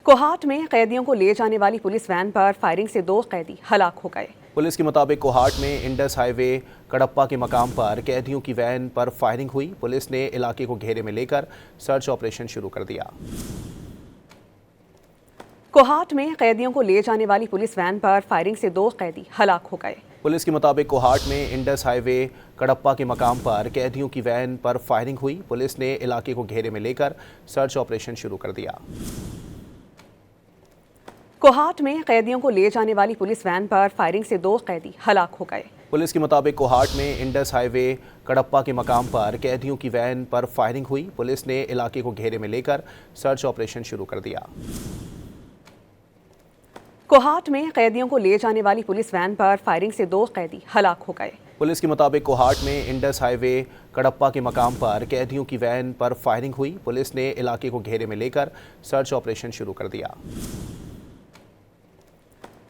कोहाट में कैदियों को ले जाने वाली पुलिस वैन पर फायरिंग से 2 कैदी हलाक हो गए। पुलिस के मुताबिक कोहाट में इंडस हाईवे कड़प्पा के मकाम पर कैदियों की वैन पर फायरिंग हुई। पुलिस ने इलाके को घेरे में लेकर सर्च ऑपरेशन शुरू कर दिया। कोहाट में कैदियों को ले जाने वाली पुलिस वैन पर फायरिंग से 2 कैदी हलाक हो गए। पुलिस के मुताबिक कोहाट में इंडस हाईवे कड़प्पा के मकाम पर कैदियों की वैन पर फायरिंग हुई। पुलिस ने इलाके को घेरे में लेकर सर्च ऑपरेशन शुरू कर दिया। कोहाट में कैदियों को ले जाने वाली पुलिस वैन पर फायरिंग से 2 कैदी हलाक हो गए। पुलिस के मुताबिक कोहाट में इंडस हाईवे कड़प्पा के मकाम पर कैदियों की वैन पर फायरिंग हुई। पुलिस ने इलाके को घेरे में लेकर सर्च ऑपरेशन शुरू कर दिया। कोहाट में कैदियों को ले जाने वाली पुलिस वैन पर फायरिंग से 2 कैदी हलाक हो गए। पुलिस के मुताबिक कोहाट में इंडस हाईवे कड़प्पा के मकाम पर कैदियों की वैन पर फायरिंग हुई। पुलिस ने इलाके को घेरे में लेकर सर्च ऑपरेशन शुरू कर दिया।